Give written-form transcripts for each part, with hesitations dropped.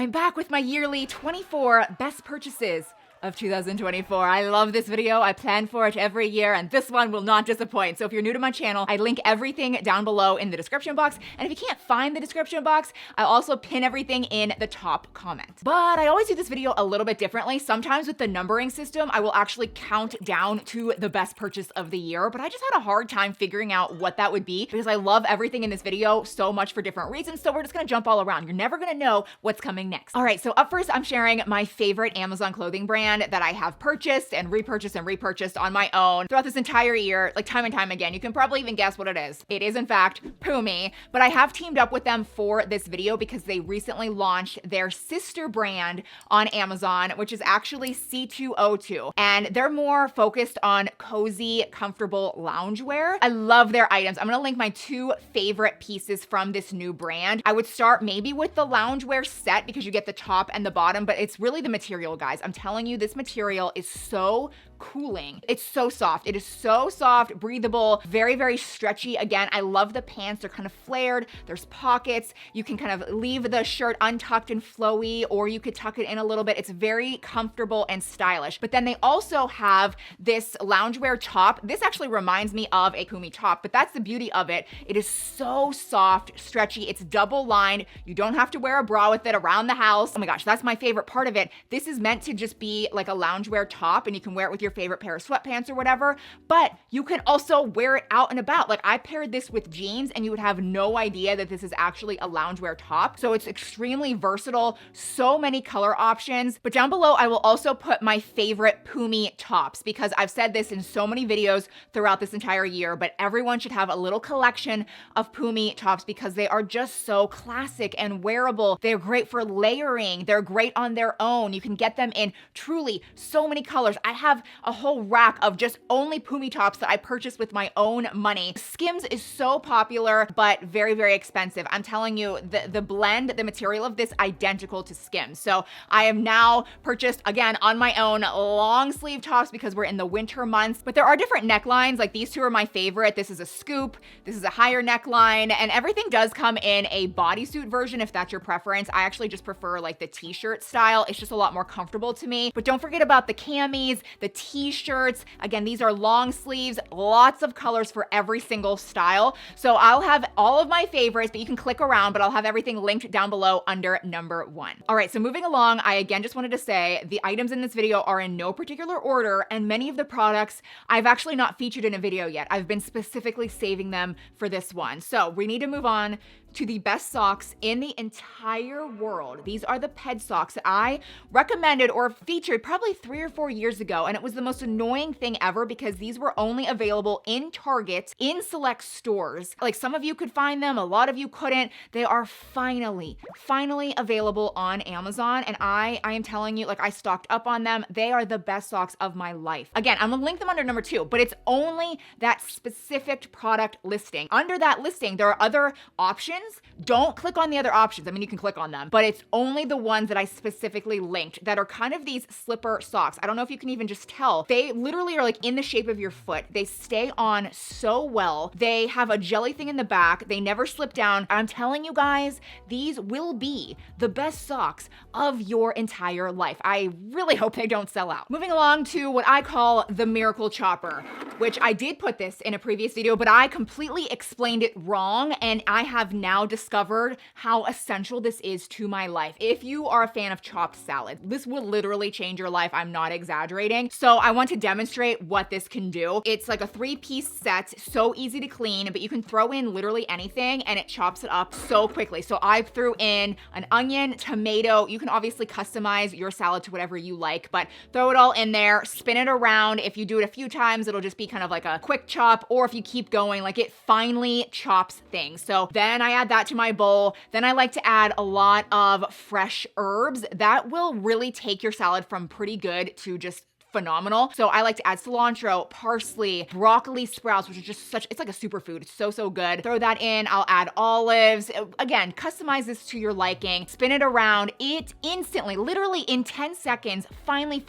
I'm back with my yearly 24 best purchases of 2024. I love this video. I plan for it every year, and this one will not disappoint. So if you're new to my channel, I link everything down below in the description box. And if you can't find the description box, I also pin everything in the top comment. But I always do this video a little bit differently. Sometimes with the numbering system, I will actually count down to the best purchase of the year, but I just had a hard time figuring out what that would be because I love everything in this video so much for different reasons. So we're just gonna jump all around. You're never gonna know what's coming next. All right, so up first, I'm sharing my favorite Amazon clothing brand that I have purchased and repurchased on my own throughout this entire year, like time and time again. You can probably even guess what it is. It is in fact Pumi, but I have teamed up with them for this video because they recently launched their sister brand on Amazon, which is actually C202. And they're more focused on cozy, comfortable loungewear. I love their items. I'm gonna link my two favorite pieces from this new brand. I would start maybe with the loungewear set because you get the top and the bottom, but it's really the material, guys. I'm telling you, this material is so cooling. It's so soft. It is so soft, breathable, very, very stretchy. Again, I love the pants. They're kind of flared. There's pockets. You can kind of leave the shirt untucked and flowy, or you could tuck it in a little bit. It's very comfortable and stylish. But then they also have this loungewear top. This actually reminds me of a Pumi top, but that's the beauty of it. It is so soft, stretchy. It's double lined. You don't have to wear a bra with it around the house. Oh my gosh, that's my favorite part of it. This is meant to just be like a loungewear top, and you can wear it with your favorite pair of sweatpants or whatever, but you can also wear it out and about. Like I paired this with jeans and you would have no idea that this is actually a loungewear top. So it's extremely versatile, so many color options. But down below, I will also put my favorite Pumi tops because I've said this in so many videos throughout this entire year, but everyone should have a little collection of Pumi tops because they are just so classic and wearable. They're great for layering. They're great on their own. You can get them in truly so many colors. I have a whole rack of just only Pumi tops that I purchased with my own money. Skims is so popular, but very, very expensive. I'm telling you, the blend, the material of this identical to Skims. So I have now purchased, again, on my own, long sleeve tops because we're in the winter months, but there are different necklines. Like these two are my favorite. This is a scoop, this is a higher neckline, and everything does come in a bodysuit version if that's your preference. I actually just prefer like the t-shirt style. It's just a lot more comfortable to me. But don't forget about the camis, the t-shirts. Again, these are long sleeves, lots of colors for every single style. So I'll have all of my favorites, but you can click around, but I'll have everything linked down below under number 1. All right, so moving along, I again just wanted to say the items in this video are in no particular order, and many of the products I've actually not featured in a video yet. I've been specifically saving them for this one. So we need to move on to the best socks in the entire world. These are the PED socks that I recommended or featured probably 3 or 4 years ago, and it was the most annoying thing ever because these were only available in Target in select stores. Like some of you could find them, a lot of you couldn't. They are finally available on Amazon, and I am telling you, like I stocked up on them. They are the best socks of my life. Again, I'm gonna link them under number 2, but it's only that specific product listing. Under that listing, there are other options. Don't click on the other options. I mean, you can click on them, but it's only the ones that I specifically linked that are kind of these slipper socks. I don't know if you can even just tell. They literally are like in the shape of your foot. They stay on so well. They have a jelly thing in the back. They never slip down. I'm telling you guys, these will be the best socks of your entire life. I really hope they don't sell out. Moving along to what I call the miracle chopper, which I did put this in a previous video, but I completely explained it wrong, and I have now discovered how essential this is to my life. If you are a fan of chopped salad, this will literally change your life. I'm not exaggerating. So I want to demonstrate what this can do. It's like a 3-piece set, so easy to clean, but you can throw in literally anything and it chops it up so quickly. So I threw in an onion, tomato. You can obviously customize your salad to whatever you like, but throw it all in there, spin it around. If you do it a few times, it'll just be kind of like a quick chop, or if you keep going, like it finally chops things. So then I add that to my bowl. Then I like to add a lot of fresh herbs. That will really take your salad from pretty good to just phenomenal. So I like to add cilantro, parsley, broccoli sprouts, which is just it's like a superfood. It's so, so good. Throw that in. I'll add olives. Again, customize this to your liking. Spin it around. It instantly, literally in 10 seconds, finally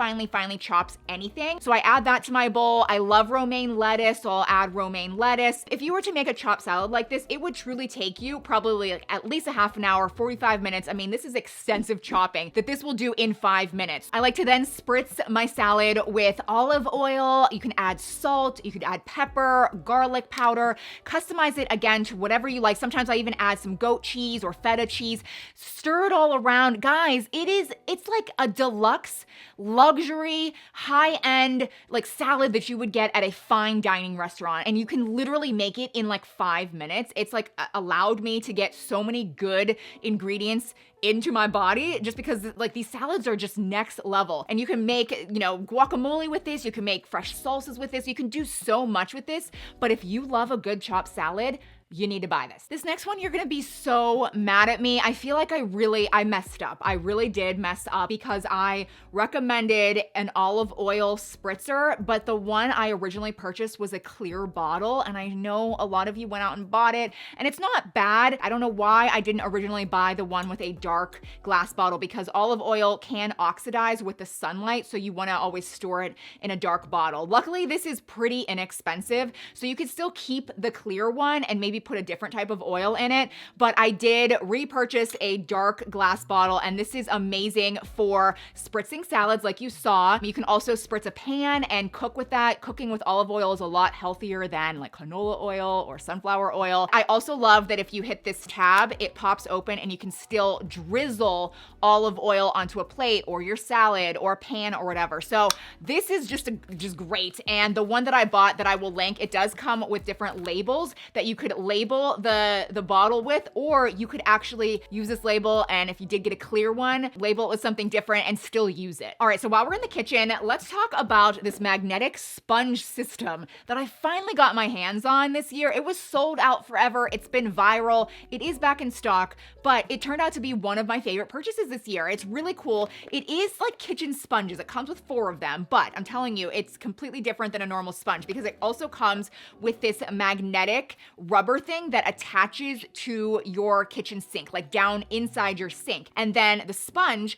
chops anything. So I add that to my bowl. I love romaine lettuce, so I'll add romaine lettuce. If you were to make a chopped salad like this, it would truly take you probably like at least a half an hour, 45 minutes. I mean, this is extensive chopping that this will do in 5 minutes. I like to then spritz my salad with olive oil. You can add salt, you could add pepper, garlic powder, customize it again to whatever you like. Sometimes I even add some goat cheese or feta cheese. Stir it all around. Guys, it's like a deluxe, luxury, high-end like salad that you would get at a fine dining restaurant. And you can literally make it in like 5 minutes. It's like allowed me to get so many good ingredients into my body just because like these salads are just next level. And you can make, guacamole with this, you can make fresh salsas with this, you can do so much with this. But if you love a good chopped salad, you need to buy this. This next one, you're gonna be so mad at me. I feel like I messed up. I really did mess up because I recommended an olive oil spritzer, but the one I originally purchased was a clear bottle. And I know a lot of you went out and bought it and it's not bad. I don't know why I didn't originally buy the one with a dark glass bottle because olive oil can oxidize with the sunlight. So you wanna always store it in a dark bottle. Luckily, this is pretty inexpensive. So you could still keep the clear one and maybe put a different type of oil in it, but I did repurchase a dark glass bottle and this is amazing for spritzing salads like you saw. You can also spritz a pan and cook with that. Cooking with olive oil is a lot healthier than like canola oil or sunflower oil. I also love that if you hit this tab, it pops open and you can still drizzle olive oil onto a plate or your salad or a pan or whatever. So this is just great. And the one that I bought that I will link, it does come with different labels that you could label the bottle with, or you could actually use this label and if you did get a clear one, label it with something different and still use it. All right, so while we're in the kitchen, let's talk about this magnetic sponge system that I finally got my hands on this year. It was sold out forever. It's been viral. It is back in stock, but it turned out to be one of my favorite purchases this year. It's really cool. It is like kitchen sponges. It comes with 4 of them, but I'm telling you, it's completely different than a normal sponge because it also comes with this magnetic rubber thing that attaches to your kitchen sink, like down inside your sink. And then the sponge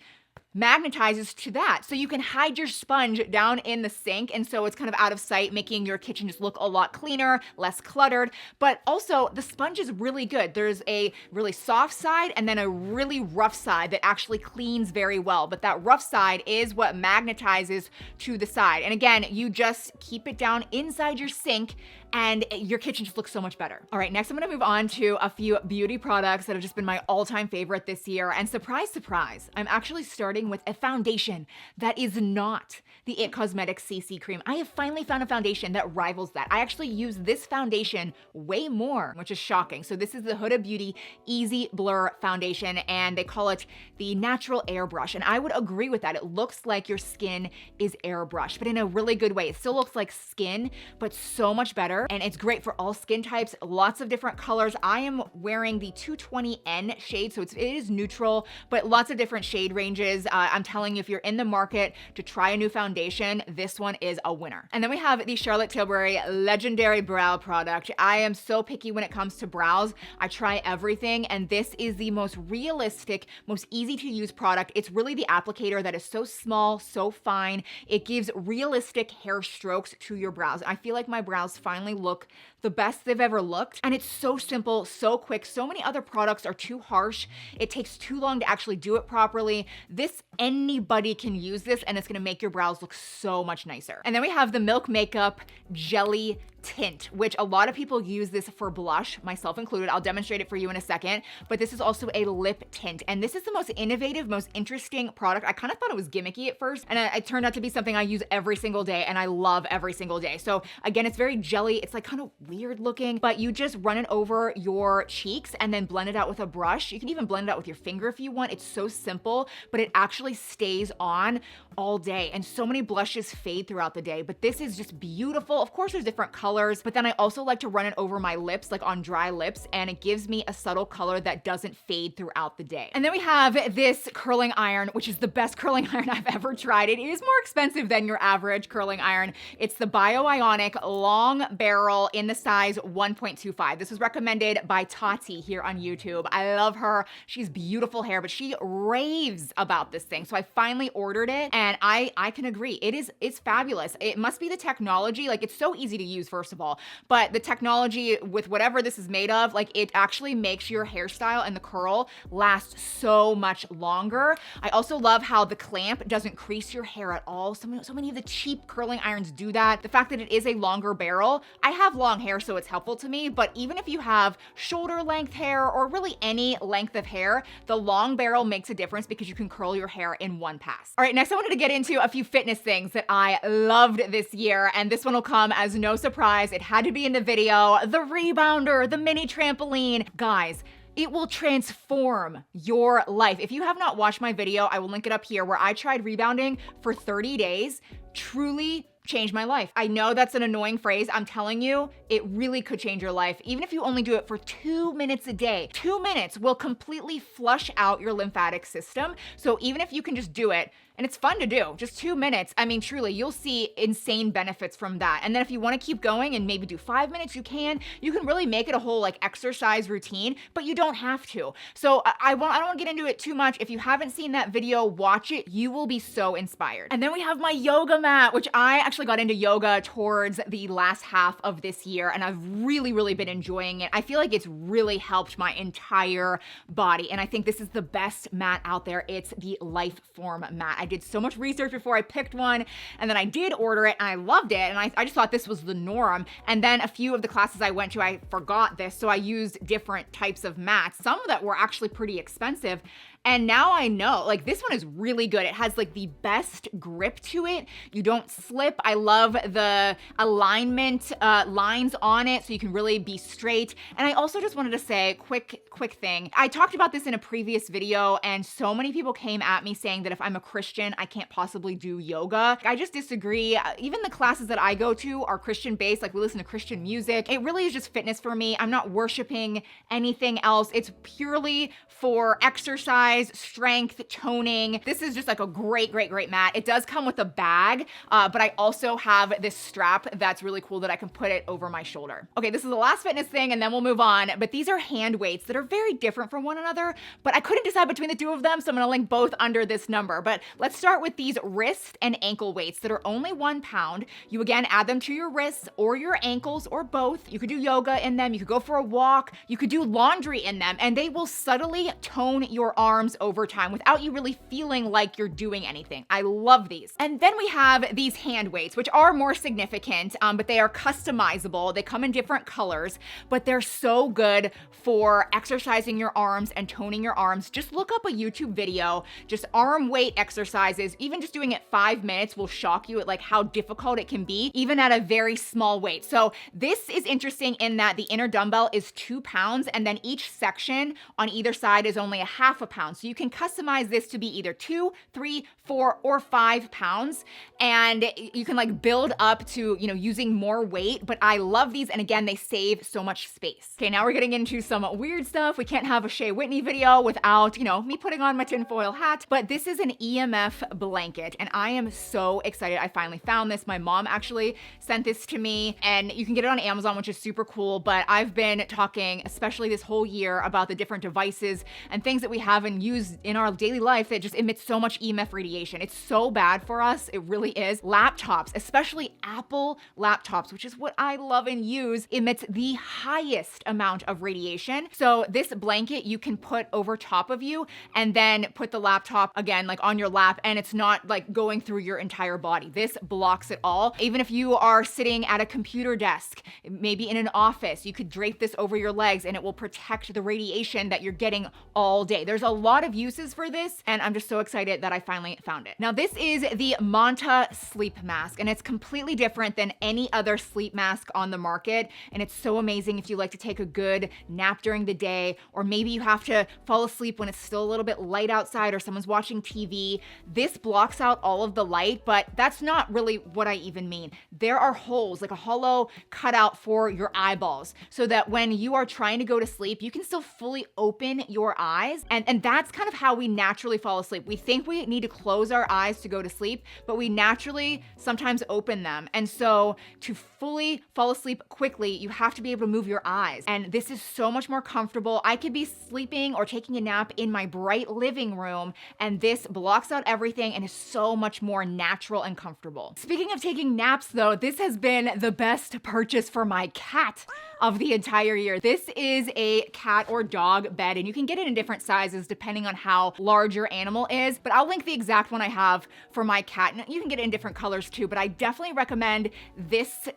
magnetizes to that. So you can hide your sponge down in the sink. And so it's kind of out of sight, making your kitchen just look a lot cleaner, less cluttered. But also the sponge is really good. There's a really soft side and then a really rough side that actually cleans very well. But that rough side is what magnetizes to the side. And again, you just keep it down inside your sink and your kitchen just looks so much better. All right, next I'm gonna move on to a few beauty products that have just been my all-time favorite this year. And surprise, surprise, I'm actually starting with a foundation that is not the IT Cosmetics CC cream. I have finally found a foundation that rivals that. I actually use this foundation way more, which is shocking. So this is the Huda Beauty Easy Blur Foundation, and they call it the Natural Airbrush. And I would agree with that. It looks like your skin is airbrushed, but in a really good way. It still looks like skin, but so much better. And it's great for all skin types, lots of different colors. I am wearing the 220N shade, so it is neutral, but lots of different shade ranges. I'm telling you, if you're in the market to try a new foundation, this one is a winner. And then we have the Charlotte Tilbury Legendary Brow product. I am so picky when it comes to brows. I try everything, and this is the most realistic, most easy to use product. It's really the applicator that is so small, so fine. It gives realistic hair strokes to your brows. I feel like my brows finally look the best they've ever looked. And it's so simple, so quick. So many other products are too harsh. It takes too long to actually do it properly. This, anybody can use this and it's gonna make your brows look so much nicer. And then we have the Milk Makeup Jelly Tint, which a lot of people use this for blush, myself included. I'll demonstrate it for you in a second, but this is also a lip tint. And this is the most innovative, most interesting product. I kind of thought it was gimmicky at first, and it turned out to be something I use every single day and I love every single day. So again, it's very jelly. It's like kind of weird looking, but you just run it over your cheeks and then blend it out with a brush. You can even blend it out with your finger if you want. It's so simple, but it actually stays on all day. And so many blushes fade throughout the day, but this is just beautiful. Of course, there's different colors, but then I also like to run it over my lips, like on dry lips, and it gives me a subtle color that doesn't fade throughout the day. And then we have this curling iron, which is the best curling iron I've ever tried. It is more expensive than your average curling iron. It's the Bio-Ionic long barrel in the size 1.25. This was recommended by Tati here on YouTube. I love her. She's beautiful hair, but she raves about this thing. So I finally ordered it, and I can agree. It's fabulous. It must be the technology. Like, it's so easy to use, first of all, but the technology with whatever this is made of, like, it actually makes your hairstyle and the curl last so much longer. I also love how the clamp doesn't crease your hair at all. So many of the cheap curling irons do that. The fact that it is a longer barrel, I have long hair, so it's helpful to me, but even if you have shoulder length hair or really any length of hair, the long barrel makes a difference because you can curl your hair in one pass. All right, next I wanted to get into a few fitness things that I loved this year, and this one will come as no surprise. It had to be in the video. The Rebounder, the mini trampoline. Guys, it will transform your life. If you have not watched my video, I will link it up here, where I tried rebounding for 30 days. Truly changed my life. I know that's an annoying phrase. I'm telling you, it really could change your life. Even if you only do it for 2 minutes a day, 2 minutes will completely flush out your lymphatic system. So even if you can just do it, and it's fun to do, just 2 minutes, I mean, truly, you'll see insane benefits from that. And then if you wanna keep going and maybe do 5 minutes, you can really make it a whole like exercise routine, but you don't have to. So I don't wanna get into it too much. If you haven't seen that video, watch it. You will be so inspired. And then we have my yoga mat, which I actually got into yoga towards the last half of this year, and I've really been enjoying it. I feel like it's really helped my entire body, and I think this is the best mat out there. It's the Life Form mat. I did so much research before I picked one, and then I did order it, and I loved it, and I just thought this was the norm. And then a few of the classes I went to, I forgot this, so I used different types of mats, some that were actually pretty expensive. And now I know, like, this one is really good. It has like the best grip to it. You don't slip. I love the alignment lines on it, so you can really be straight. And I also just wanted to say, quick thing. I talked about this in a previous video, and so many people came at me saying that if I'm a Christian, I can't possibly do yoga. I just disagree. Even the classes that I go to are Christian based, like we listen to Christian music. It really is just fitness for me. I'm not worshiping anything else. It's purely for exercise, strength, toning. This is just like a great mat. It does come with a bag, but I also have this strap that's really cool that I can put it over my shoulder. Okay, this is the last fitness thing, and then we'll move on. But these are hand weights that are very different from one another, but I couldn't decide between the two of them, so I'm gonna link both under this number. But let's start with these wrist and ankle weights that are only 1 pound. You again add them to your wrists or your ankles or both. You could do yoga in them. You could go for a walk. You could do laundry in them, and they will subtly tone your arms over time without you really feeling like you're doing anything. I love these. And then we have these hand weights, which are more significant, but they are customizable. They come in different colors, but they're so good for exercising your arms and toning your arms. Just look up a YouTube video, just arm weight exercises. Even just doing it 5 minutes will shock you at like how difficult it can be, even at a very small weight. So this is interesting in that the inner dumbbell is 2 pounds, and then each section on either side is only a half a pound. So you can customize this to be either 2, 3, 4, or 5 pounds. And you can like build up to, using more weight, but I love these. And again, they save so much space. Okay, now we're getting into some weird stuff. We can't have a Shea Whitney video without, me putting on my tinfoil hat, but this is an EMF blanket. And I am so excited. I finally found this. My mom actually sent this to me, and you can get it on Amazon, which is super cool. But I've been talking, especially this whole year, about the different devices and things that we have and use in our daily life that just emits so much EMF radiation. It's so bad for us. It really is. Laptops, especially Apple laptops, which is what I love and use, emits the highest amount of radiation. So this blanket you can put over top of you and then put the laptop again, like on your lap, and it's not like going through your entire body. This blocks it all. Even if you are sitting at a computer desk, maybe in an office, you could drape this over your legs and it will protect the radiation that you're getting all day. There's a lot lot of uses for this, and I'm just so excited that I finally found it. Now, this is the Manta sleep mask, and it's completely different than any other sleep mask on the market, and it's so amazing if you like to take a good nap during the day, or maybe you have to fall asleep when it's still a little bit light outside or someone's watching TV. This blocks out all of the light, but that's not really what I even mean. There are holes, like a hollow cutout for your eyeballs, so that when you are trying to go to sleep, you can still fully open your eyes. And that's kind of how we naturally fall asleep. We think we need to close our eyes to go to sleep, but we naturally sometimes open them. And so to fully fall asleep quickly, you have to be able to move your eyes. And this is so much more comfortable. I could be sleeping or taking a nap in my bright living room, and this blocks out everything and is so much more natural and comfortable. Speaking of taking naps though, this has been the best purchase for my cat of the entire year. This is a cat or dog bed, and you can get it in different sizes depending on how large your animal is, but I'll link the exact one I have for my cat. And you can get it in different colors too, but I definitely recommend this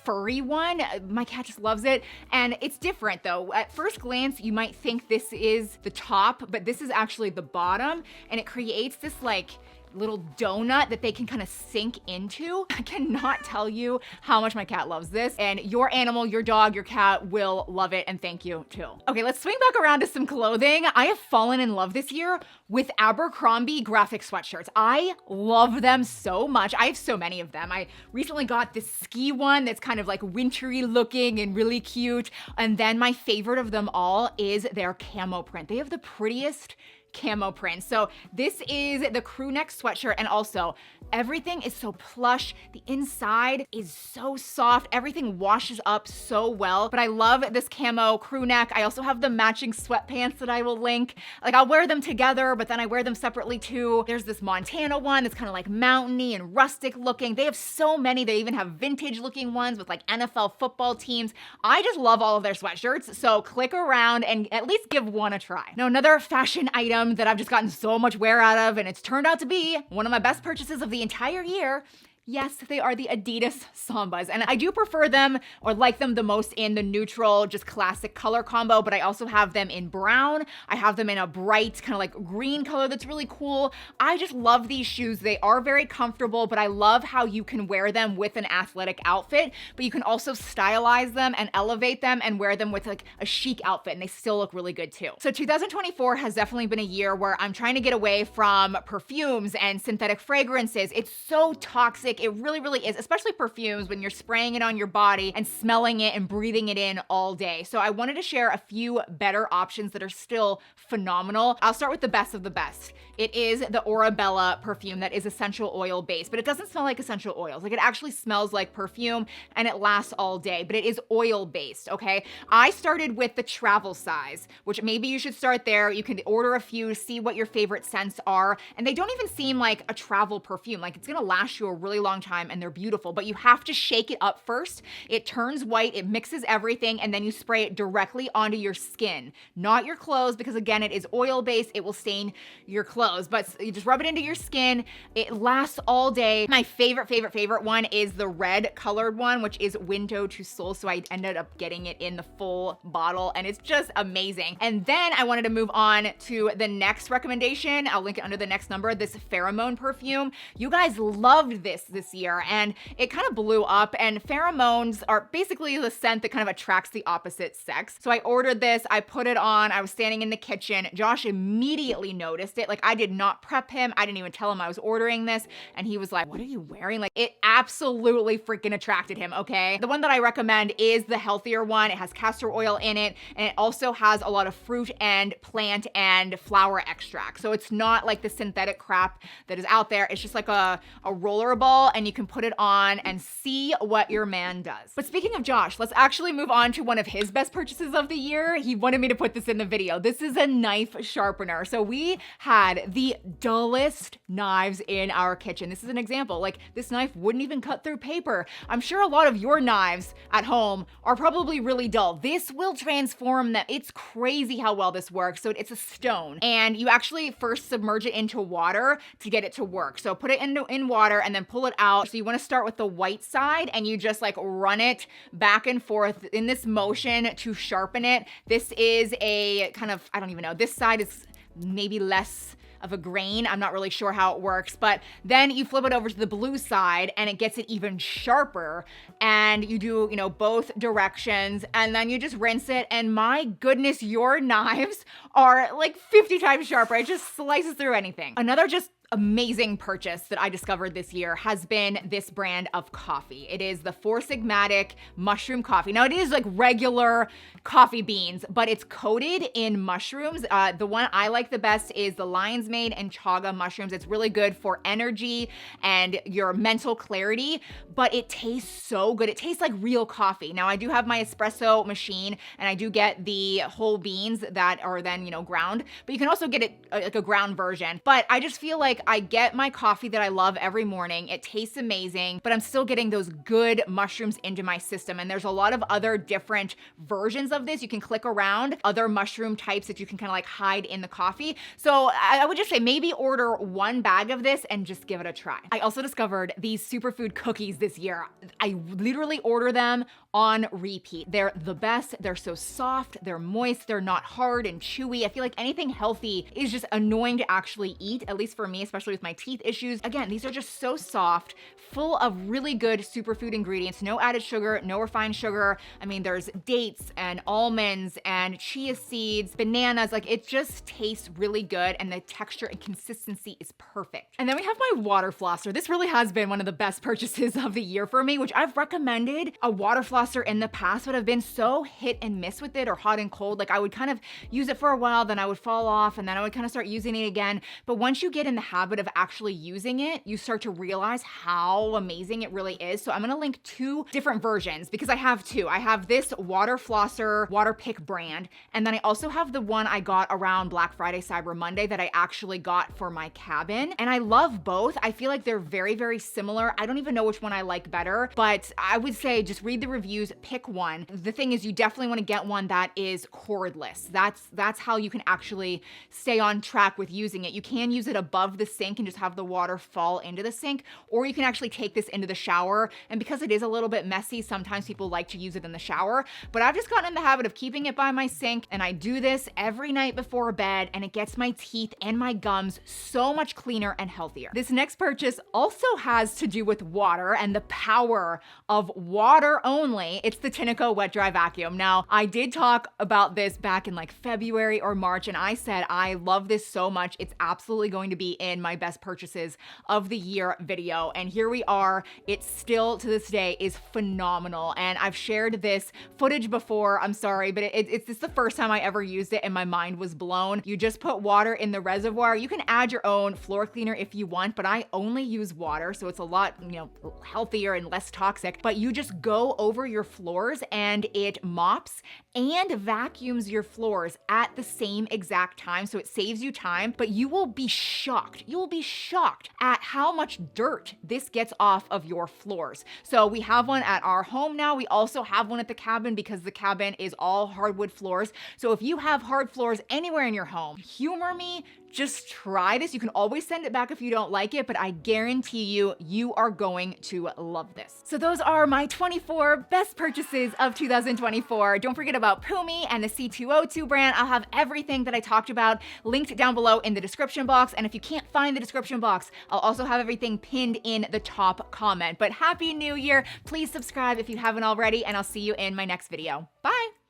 furry one. My cat just loves it, and it's different though. At first glance, you might think this is the top, but this is actually the bottom, and it creates this like little donut that they can kind of sink into. I cannot tell you how much my cat loves this, and your animal, your dog, your cat will love it, and thank you too. Okay, let's swing back around to some clothing. I have fallen in love this year with Abercrombie graphic sweatshirts. I love them so much. I have so many of them. I recently got this ski one that's kind of like wintry looking and really cute, and then my favorite of them all is their camo print. They have the prettiest camo print. So this is the crew neck sweatshirt, and also everything is so plush. The inside is so soft. Everything washes up so well, but I love this camo crew neck. I also have the matching sweatpants that I will link. Like, I'll wear them together, but then I wear them separately too. There's this Montana one that's kind of like mountainy and rustic looking. They have so many. They even have vintage looking ones with like NFL football teams. I just love all of their sweatshirts. So click around and at least give one a try. Now, another fashion item that I've just gotten so much wear out of, and it's turned out to be one of my best purchases of the entire year. Yes, they are the Adidas Somas, and I do prefer them or like them the most in the neutral, just classic color combo, but I also have them in brown. I have them in a bright kind of like green color that's really cool. I just love these shoes. They are very comfortable, but I love how you can wear them with an athletic outfit, but you can also stylize them and elevate them and wear them with like a chic outfit, and they still look really good too. So 2024 has definitely been a year where I'm trying to get away from perfumes and synthetic fragrances. It's so toxic. It really, really is, especially perfumes when you're spraying it on your body and smelling it and breathing it in all day. So I wanted to share a few better options that are still phenomenal. I'll start with the best of the best. It is the Bella perfume that is essential oil based, but it doesn't smell like essential oils. Like, it actually smells like perfume and it lasts all day, but it is oil based, okay? I started with the travel size, which maybe you should start there. You can order a few, see what your favorite scents are, and they don't even seem like a travel perfume. Like, it's gonna last you a really long time, and they're beautiful, but you have to shake it up first. It turns white, it mixes everything, and then you spray it directly onto your skin, not your clothes, because again, it is oil based. It will stain your clothes, but you just rub it into your skin. It lasts all day. My favorite one is the red colored one, which is Window to Soul. So I ended up getting it in the full bottle, and it's just amazing. And then I wanted to move on to the next recommendation. I'll link it under the next number, this pheromone perfume. You guys loved this year, and it kind of blew up, and pheromones are basically the scent that kind of attracts the opposite sex. So I ordered this, I put it on, I was standing in the kitchen. Josh immediately noticed it. Like, I did not prep him. I didn't even tell him I was ordering this, and he was like, "What are you wearing?" Like, it absolutely freaking attracted him, okay? The one that I recommend is the healthier one. It has castor oil in it, and it also has a lot of fruit and plant and flower extract. So it's not like the synthetic crap that is out there. It's just like a roller ball, and you can put it on and see what your man does. But speaking of Josh, let's actually move on to one of his best purchases of the year. He wanted me to put this in the video. This is a knife sharpener. So we had the dullest knives in our kitchen. This is an example. Like, this knife wouldn't even cut through paper. I'm sure a lot of your knives at home are probably really dull. This will transform them. It's crazy how well this works. So it's a stone, and you actually first submerge it into water to get it to work. So put it in water and then pull it out. So you want to start with the white side, and you just like run it back and forth in this motion to sharpen it. This is a kind of, I don't even know, this side is maybe less of a grain. I'm not really sure how it works, but then you flip it over to the blue side and it gets it even sharper, and you do, you know, both directions, and then you just rinse it, and my goodness, your knives are like 50 times sharper. It just slices through anything. Another just amazing purchase that I discovered this year has been this brand of coffee. It is the Four Sigmatic mushroom coffee. Now it is like regular coffee beans, but it's coated in mushrooms. The one I like the best is the Lion's Mane and Chaga mushrooms. It's really good for energy and your mental clarity, but it tastes so good. It tastes like real coffee. Now I do have my espresso machine and I do get the whole beans that are then, you know, ground, but you can also get it like a ground version. But I just feel like I get my coffee that I love every morning. It tastes amazing, but I'm still getting those good mushrooms into my system. And there's a lot of other different versions of this. You can click around other mushroom types that you can kind of like hide in the coffee. So I would just say maybe order one bag of this and just give it a try. I also discovered these superfood cookies this year. I literally order them on repeat. They're the best. They're so soft, they're moist, they're not hard and chewy. I feel like anything healthy is just annoying to actually eat, at least for me, especially with my teeth issues. Again, these are just so soft, full of really good superfood ingredients, no added sugar, no refined sugar. I mean, there's dates and almonds and chia seeds, bananas, like it just tastes really good, and the texture and consistency is perfect. And then we have my water flosser. This really has been one of the best purchases of the year for me, which I've recommended a water flosser in the past, but I've been so hit and miss with it, or hot and cold. Like I would kind of use it for a while, then I would fall off, and then I would kind of start using it again. But once you get in the habit of actually using it, you start to realize how amazing it really is. So I'm gonna link two different versions because I have two. I have this water flosser, water pick brand, and then I also have the one I got around Black Friday, Cyber Monday that I actually got for my cabin. And I love both. I feel like they're very, very similar. I don't even know which one I like better, but I would say just read the reviews, pick one. The thing is, you definitely want to get one that is cordless. That's how you can actually stay on track with using it. You can use it above the sink and just have the water fall into the sink, or you can actually take this into the shower. And because it is a little bit messy, sometimes people like to use it in the shower, but I've just gotten in the habit of keeping it by my sink, and I do this every night before bed, and it gets my teeth and my gums so much cleaner and healthier. This next purchase also has to do with water and the power of water only. It's the Tineco Wet Dry Vacuum. Now, I did talk about this back in like February or March, and I said I love this so much. It's absolutely going to be in my best purchases of the year video. And here we are. It still to this day is phenomenal. And I've shared this footage before. I'm sorry, but it's the first time I ever used it and my mind was blown. You just put water in the reservoir. You can add your own floor cleaner if you want, but I only use water, so it's a lot, you know, healthier and less toxic. But you just go over your floors and it mops and vacuums your floors at the same exact time. So it saves you time, but you will be shocked. You will be shocked at how much dirt this gets off of your floors. So we have one at our home now. We also have one at the cabin because the cabin is all hardwood floors. So if you have hard floors anywhere in your home, humor me, just try this. You can always send it back if you don't like it, but I guarantee you, you are going to love this. So those are my 24 best purchases of 2024. Don't forget about Pumi and the C202 brand. I'll have everything that I talked about linked down below in the description box. And if you can't find the description box, I'll also have everything pinned in the top comment. But Happy New Year. Please subscribe if you haven't already, and I'll see you in my next video. Bye.